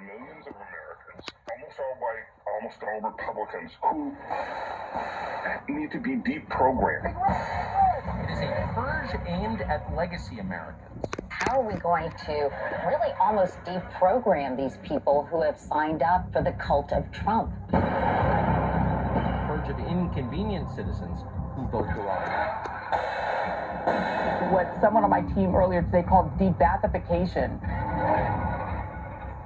millions of Americans, almost all white, almost all Republicans, who need to be deprogrammed. It is a purge aimed at legacy Americans. How are we going to really almost deprogram these people who have signed up for the cult of Trump? A purge of inconvenient citizens who vote the wrong way. What someone on my team earlier today called de-Bathification.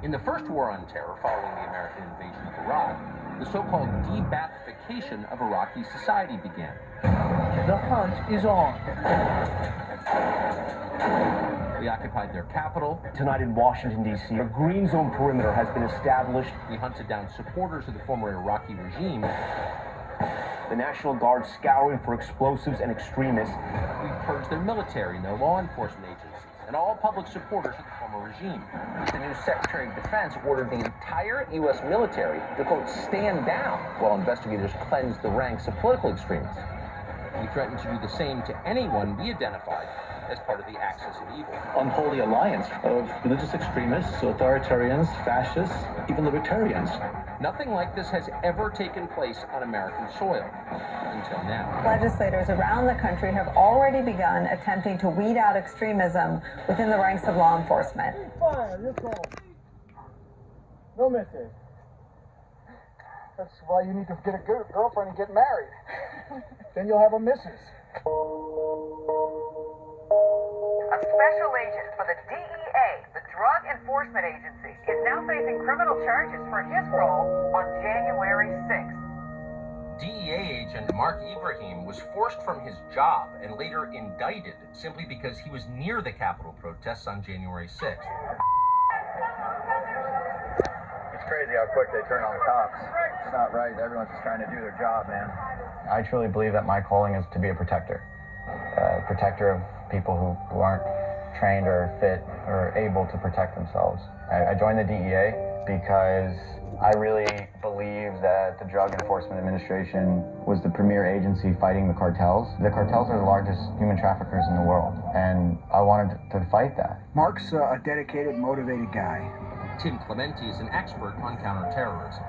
In the first war on terror following the American invasion of Iraq, the so-called de-Bathification of Iraqi society began. The hunt is on. We occupied their capital. Tonight in Washington, D.C., a green zone perimeter has been established. We hunted down supporters of the former Iraqi regime. The National Guard scouring for explosives and extremists. We purged their military and their law enforcement agencies, and all public supporters of the former regime. The new Secretary of Defense ordered the entire U.S. military to, quote, stand down while investigators cleansed the ranks of political extremists. We threatened to do the same to anyone we identified as part of the axis of evil. Unholy alliance of religious extremists, authoritarians, fascists, even libertarians. Nothing like this has ever taken place on American soil until now. Legislators around the country have already begun attempting to weed out extremism within the ranks of law enforcement. Fire, you're cold. No misses. That's why you need to get a girlfriend and get married. Then you'll have a missus. A special agent for the DEA, the Drug Enforcement Agency, is now facing criminal charges for his role on January 6th. DEA agent Mark Ibrahim was forced from his job and later indicted simply because he was near the Capitol protests on January 6th. It's crazy how quick they turn on cops. It's not right. Everyone's just trying to do their job, man. I truly believe that my calling is to be a protector. Protector of people who aren't trained or fit or able to protect themselves. I joined the DEA because I really believe that the Drug Enforcement Administration was the premier agency fighting the cartels. The cartels are the largest human traffickers in the world, and I wanted to fight that. Mark's a dedicated, motivated guy. Tim Clementi is an expert on counterterrorism.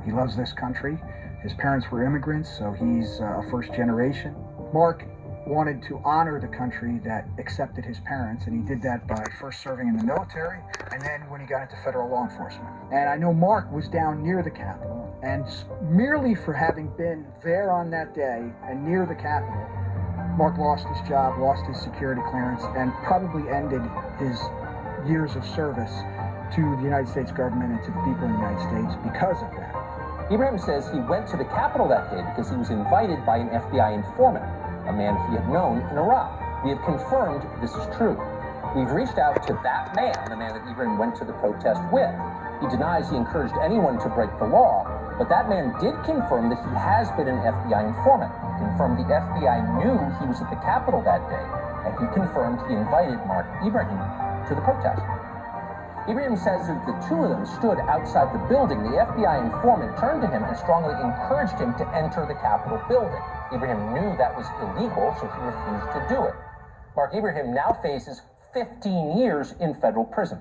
He loves this country. His parents were immigrants, so he's a first generation. Mark wanted to honor the country that accepted his parents, and he did that by first serving in the military and then when he got into federal law enforcement. And I know Mark was down near the Capitol, and merely for having been there on that day and near the Capitol, Mark lost his job, lost his security clearance, and probably ended his years of service to the United States government and to the people in the United States because of that. Ibrahim says he went to the Capitol that day because he was invited by an FBI informant, a man he had known in Iraq. We have confirmed this is true. We've reached out to that man, the man that Ibrahim went to the protest with. He denies he encouraged anyone to break the law, but that man did confirm that he has been an FBI informant. He confirmed the FBI knew he was at the Capitol that day, and he confirmed he invited Mark Ibrahim to the protest. Ibrahim says that the two of them stood outside the building. The FBI informant turned to him and strongly encouraged him to enter the Capitol building. Ibrahim knew that was illegal, so he refused to do it. Mark Ibrahim now faces 15 years in federal prison.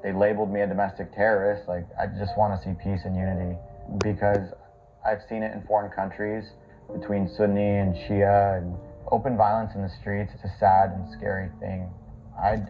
They labeled me a domestic terrorist. Like, I just want to see peace and unity because I've seen it in foreign countries between Sunni and Shia, and open violence in the streets. It's a sad and scary thing.